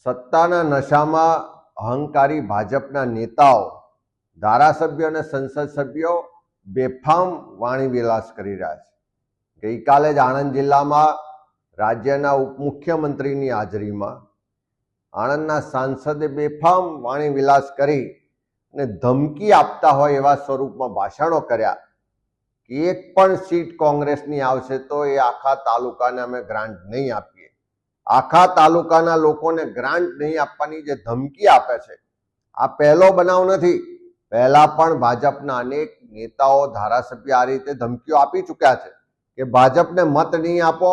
સત્તાના નશામાં અહંકારી ભાજપના નેતાઓ, ધારાસભ્યો અને સંસદ સભ્યો બેફામ વાણીવિલાસ કરી રહ્યા છે। ગઈકાલે જ આણંદ જિલ્લામાં રાજ્યના ઉપમુખ્યમંત્રીની હાજરીમાં આણંદના સાંસદે બેફામ વાણીવિલાસ કરી અને ધમકી આપતા હોય એવા સ્વરૂપમાં ભાષણો કર્યા કે એક પણ સીટ કોંગ્રેસની આવશે તો એ આખા તાલુકાને અમે ગ્રાન્ટ નહીં આપીએ, આખા તાલુકાના લોકોને ગ્રાન્ટ નહીં આપવાની જે ધમકી આપે છે, આ પહેલો બનાવ નથી। પહેલા પણ ભાજપના અનેક નેતાઓ, ધારાસભ્ય આ રીતે ધમકીઓ આપી ચૂક્યા છે કે ભાજપને મત નહીં આપો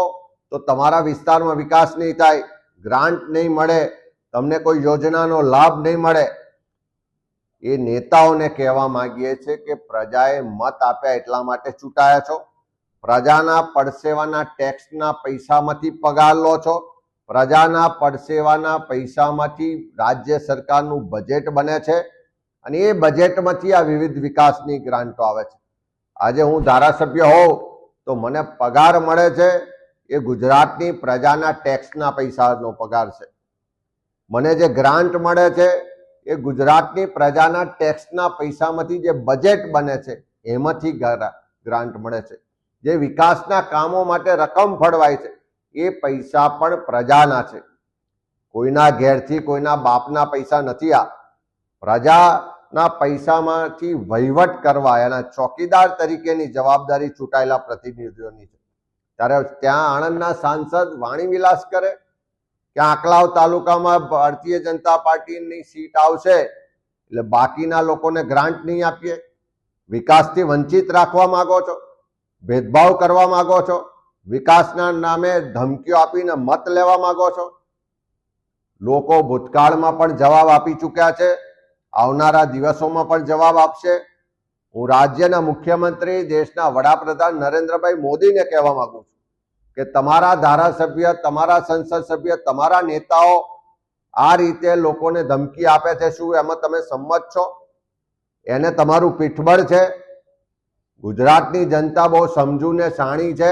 તો તમારા વિસ્તારમાં વિકાસ નહીં થાય, ગ્રાન્ટ નહીં મળે, તમને કોઈ યોજનાનો લાભ નહીં મળે। એ નેતાઓને કહેવા માંગીએ છીએ કે પ્રજાએ મત આપ્યા એટલા માટે ચૂંટાયા છો, પ્રજાના પડસેવાના ટેક્સના પૈસામાંથી પગાર લો છો, પ્રજાના પડસેવાના પૈસામાંથી રાજ્ય સરકારનું બજેટ બને છે અને એ બજેટમાંથી આ વિવિધ વિકાસની ગ્રાન્ટો આવે છે। આજે હું ધારાસભ્ય હોઉં તો મને પગાર મળે છે એ ગુજરાતની પ્રજાના ટેક્સના પૈસાનો પગાર છે। મને જે ગ્રાન્ટ મળે છે એ ગુજરાતની પ્રજાના ટેક્સના પૈસામાંથી જે બજેટ બને છે એમાંથી ગ્રાન્ટ મળે છે। જે વિકાસના કામો માટે રકમ ફળવાય છે એ પૈસા પણ પ્રજાના છે, કોઈના ઘેરથી કોઈના બાપના પૈસા નથી। આ પ્રજાના પૈસામાંથી વહીવટ કરવા એના ચોકીદાર તરીકેની જવાબદારી ચૂંટાયેલા પ્રતિનિધિઓની છે। ત્યારે ત્યાં આણંદના સાંસદ વાણીવિલાસ કરે કે આંકલાવ તાલુકામાં ભારતીય જનતા પાર્ટીની સીટ આવશે એટલે બાકીના લોકોને ગ્રાન્ટ નહીં આપીએ, વિકાસથી વંચિત રાખવા માંગો છો, ભેદભાવ કરવા માંગો છો, વિકાસના નામે ધમકીઓ આપીને મત લેવા માંગો છો। લોકો ભૂતકાળમાં પણ જવાબ આપી ચૂક્યા છે, આવનારા દિવસોમાં પણ જવાબ આપશે। હું રાજ્યના મુખ્યમંત્રી, દેશના વડાપ્રધાન નરેન્દ્રભાઈ મોદીને કહેવા માંગુ છું કે તમારા ધારાસભ્ય, તમારા સંસદ સભ્ય, તમારા નેતાઓ આ રીતે લોકોને ધમકી આપે છે, શું એમાં તમે સંમત છો? એને તમારું પીઠબળ છે? ગુજરાતની જનતા બહુ સમજુ ને શાણી છે,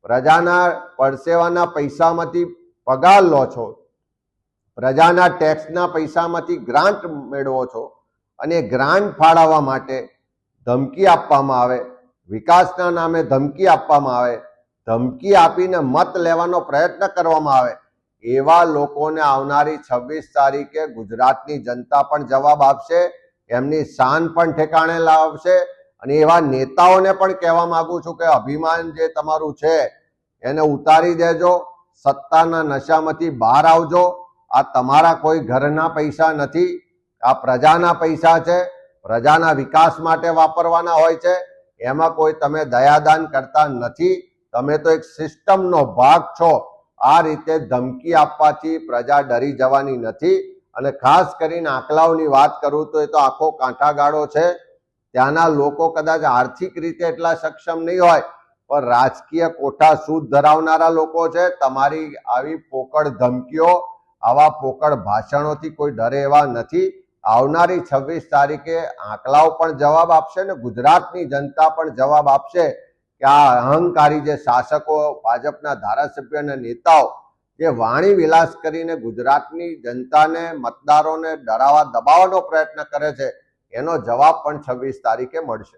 પ્રજાના પડસેવાના પૈસામાંથી પગાર લો છો, પ્રજાના ટેક્સના પૈસામાંથી ગ્રાન્ટ મેળવો છો અને ગ્રાન્ટ ફાળવવા માટે ધમકી આપવામાં આવે, વિકાસના નામે ધમકી આપવામાં આવે, ધમકી આપીને મત લેવાનો પ્રયત્ન કરવામાં આવે, એવા લોકોને આવનારી 26 તારીખે ગુજરાતની જનતા પણ જવાબ આપશે, એમની શાન પણ ઠેકાણે લાવશે। અને એવા નેતાઓને પણ કહેવા માંગુ છું કે અભિમાન જે તમારું છે એને ઉતારી દેજો, સત્તાના નશામાંથી બહાર આવજો। આ તમારા કોઈ ઘરના પૈસા નથી, આ પ્રજાના પૈસા છે, પ્રજાના વિકાસ માટે વાપરવાના હોય છે, એમાં કોઈ તમે દયાદાન કરતા નથી, તમે તો એક સિસ્ટમનો ભાગ છો। આ રીતે ધમકી આપવાથી પ્રજા ડરી જવાની નથી। અને ખાસ કરીને આંકલાવની વાત કરું તો એ તો આખો કાંઠાગાળો છે, ત્યાંના લોકો કદાચ આર્થિક રીતે એટલા સક્ષમ નહીં હોય પણ રાજકીય કોઠા સૂદ ધરાવનારા લોકો છે। તમારી આવી પોકળ ધમકીઓ, આવા પોકળ ભાષણોથી કોઈ ડરે એવા નથી। આવનારી 26 તારીખે આંકલાવ પણ જવાબ આપશે ને ગુજરાતની જનતા પણ જવાબ આપશે કે આ અહંકારી જે શાસકો, ભાજપના ધારાસભ્ય અને નેતાઓ જે વાણી વિલાસ કરીને ગુજરાતની જનતાને, મતદારોને ડરાવવા દબાવવાનો પ્રયત્ન કરે છે, એનો જવાબ પણ 26 તારીખે મળશે।